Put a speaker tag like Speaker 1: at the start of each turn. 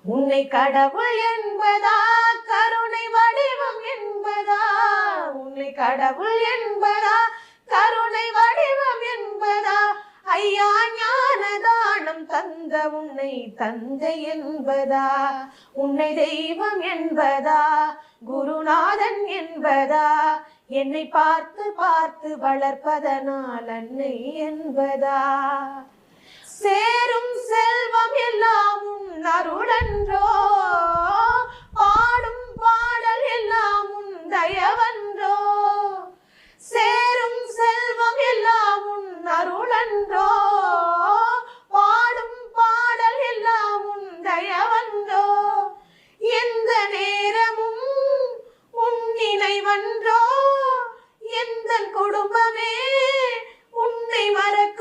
Speaker 1: உன்னை கடவுள் என்பதா கருணை வடிவம் என்பதா உன்னை கடவுள் என்பதா கருணை வடிவம் என்பதா ஐயா ஞானதானம் தந்த உன்னை தந்தை என்பதா உன்னை தெய்வம் என்பதா குருநாதன் என்பதா என்னை பார்த்து பார்த்து வளர்ப்பதனால் அன்னை என்பதா சேரும் செல்வம் எல்லாம் உன் அருளன்றோ பாடும் பாடல் எல்லாம் உன் தயவன்றோ சேரும் செல்வம் எல்லாம் உன் அருளன்றோ பாடும் பாடல் எல்லாம் உன் தயவன்றோ எந்த நேரமும் உன் நினைவன்றோ எந்த குடும்பமே உன்னை மறக்க